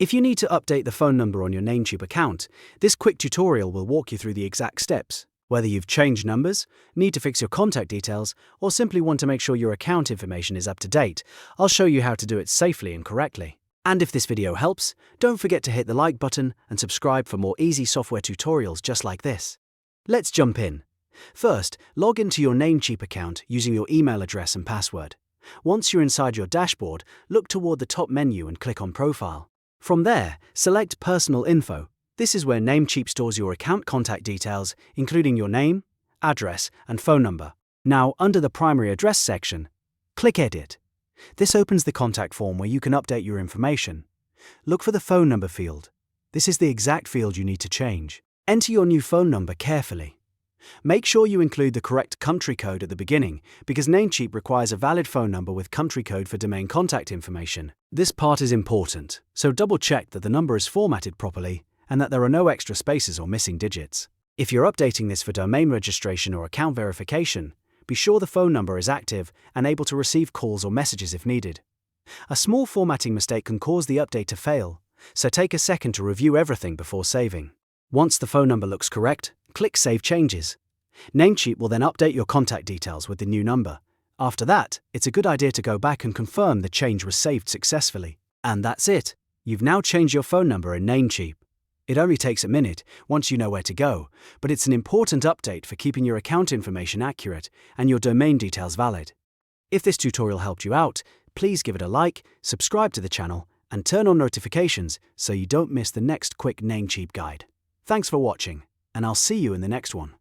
If you need to update the phone number on your Namecheap account, this quick tutorial will walk you through the exact steps. Whether you've changed numbers, need to fix your contact details, or simply want to make sure your account information is up to date, I'll show you how to do it safely and correctly. And if this video helps, don't forget to hit the like button and subscribe for more easy software tutorials just like this. Let's jump in. First, log into your Namecheap account using your email address and password. Once you're inside your dashboard, look toward the top menu and click on Profile. From there, select Personal Info. This is where Namecheap stores your account contact details, including your name, address, and phone number. Now, under the Primary Address section, click Edit. This opens the contact form where you can update your information. Look for the phone number field. This is the exact field you need to change. Enter your new phone number carefully. Make sure you include the correct country code at the beginning, because Namecheap requires a valid phone number with country code for domain contact information. This part is important, so double-check that the number is formatted properly and that there are no extra spaces or missing digits. If you're updating this for domain registration or account verification, be sure the phone number is active and able to receive calls or messages if needed. A small formatting mistake can cause the update to fail, so take a second to review everything before saving. Once the phone number looks correct, click Save Changes. Namecheap will then update your contact details with the new number. After that, it's a good idea to go back and confirm the change was saved successfully. And that's it. You've now changed your phone number in Namecheap. It only takes a minute once you know where to go, but it's an important update for keeping your account information accurate and your domain details valid. If this tutorial helped you out, please give it a like, subscribe to the channel, and turn on notifications so you don't miss the next quick Namecheap guide. Thanks for watching, and I'll see you in the next one.